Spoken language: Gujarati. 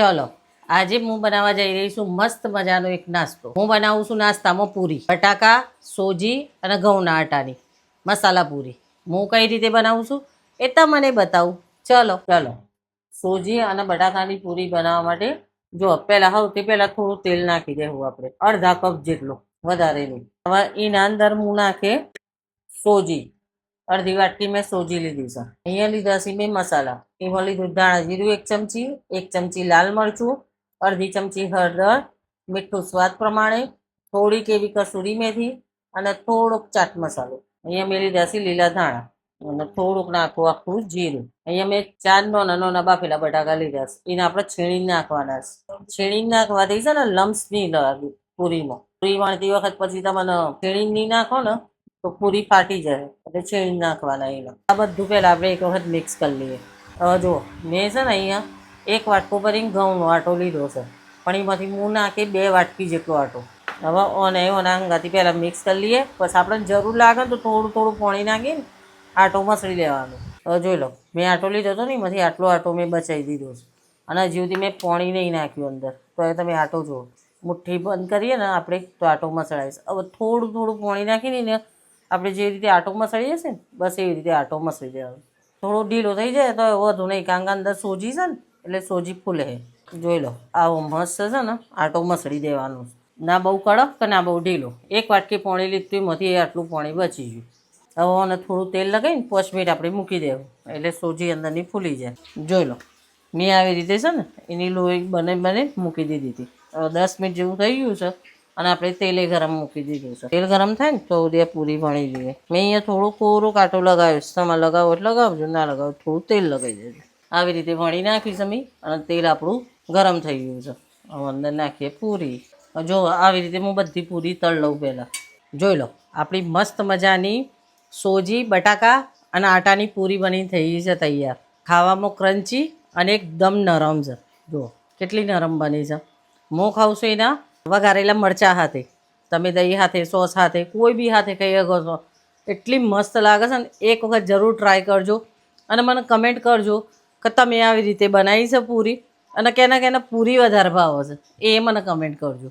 ચલો આજે હું બનાવવા જઈ રહી છું મસ્ત મજાનો એક નાસ્તો. હું બનાવું છું નાસ્તામાં પૂરી, બટાકા, સોજી અને ઘઉંના આટાની મસાલા પૂરી. હું કઈ રીતે બનાવું છું એ તમને બતાવું. ચલો સોજી અને બટાકાની પૂરી બનાવવા માટે જો સૌથી પહેલા થોડું તેલ નાખી દેવું આપણે, અડધા કપ જેટલું, વધારે નહીં. હવે એના અંદર હું નાખે સોજી, અડધી વાટકી મેં સોજી લીધી છે. અહીંયા લીધા છે મેં મસાલા. એમાં લીધું ધાણા જીરું 1 ચમચી, 1 ચમચી લાલ મરચું, અડધી ચમચી હળદર, મીઠું સ્વાદ પ્રમાણે, થોડીક એવી કસૂરી મેથી અને થોડોક ચાટ મસાલો. અહીંયા મેં લીધા છે લીલા ધાણા અને થોડુંક નાખવું આખું જીરું. અહીંયા મેં 4 નાના બાફેલા બટાકા લીધા છે. એને આપણે છીણીને નાખવાના છે. છીણીને નાખવાથી છે ને લમ્સ નહીં લાગે પૂરીમાં. પૂરી વણતી વખત પછી તમને છીણીને નહીં નાખો ને તો પૂરી ફાટી જાય, એટલે છીણી નાખવાના એના. આ બધું પહેલાં આપણે એક વખત મિક્સ કરી લઈએ. હવે જો મેં છે ને અહીંયા 1 વાટકો ભરીને ઘઉંનો આટો લીધો છે, પણ એમાંથી હું નાખી 2 વાટકી જેટલો આટો. હવે ઓના હંગાથી પહેલાં મિક્સ કરી લઈએ. પછી આપણને જરૂર લાગે ને તો થોડું પાણી નાખીને આટો મસળી લેવાનો. હવે જોઈ લો, મેં આટો લીધો હતો ને એમાંથી આટલો આટો મેં બચાવી દીધો છે અને હજી સુધી મેં પાણી નહીં નાખ્યું અંદર. તો એ તમે આટો જુઓ, મુઠ્ઠી બંધ કરીએ ને આપણે તો આટો મસળાય છે. હવે થોડું પાણી નાખીને ને આપણે જે રીતે આટો મસળીએ છે ને બસ એવી રીતે આટો મસળી દેવાનો. થોડો ઢીલો થઈ જાય તો વધુ નહીં, કારણ કે અંદર સોજી છે ને એટલે સોજી ફૂલે. જોઈ લો, આવો મસ્ત છે ને આટો મસળી દેવાનો. ના બહુ કડક કે ના બહુ ઢીલો. 1 વાટકી પાણી લીધું એમાંથી આટલું પાણી બચી ગયું. હવે અને થોડું તેલ લગાવીને 5 મિનિટ આપણે મૂકી દેવું એટલે સોજી અંદરની ફૂલી જાય. જોઈ લો, મેં આવી રીતે છે ને એની લોહી બને મૂકી દીધી હતી. હવે 10 મિનિટ જેવું થઈ ગયું છે અને આપણે તેલે ગરમ મૂકી દીધું છે. તેલ ગરમ થાય ને તો ઉદય પૂરી વણી લઈએ. મેં અહીંયા થોડું કોરો કાંટો લગાવ્યો છે. તમે લગાવો એટલે લગાવજો, ના લગાવો થોડું તેલ લગાવી દેજો. આવી રીતે વણી નાખીશ અમે અને તેલ આપણું ગરમ થઈ ગયું છે. હવે અંદર નાખીએ પૂરી. જો આવી રીતે હું બધી પૂરી તળ લઉં પહેલાં. જોઈ લો, આપણી મસ્ત મજાની સોજી, બટાકા અને આટાની પૂરી બની થઈ છે તૈયાર. ખાવામાં ક્રન્ચી અને એકદમ નરમ છે. જુઓ કેટલી નરમ બની છે. હું ખાઉં છું એના વઘારેલા મરચાં હાથે, તમે દહીં હાથે, સોસ હાથે, કોઈ બી હાથે ખાઈ શકો છો. એટલી મસ્ત લાગે છે ને, એક વખત જરૂર ટ્રાય કરજો અને મને કમેન્ટ કરજો કે તમે આવી રીતે બનાવી છે પૂરી અને કેના પૂરી વધારે ભાવે છે એ મને કમેન્ટ કરજો.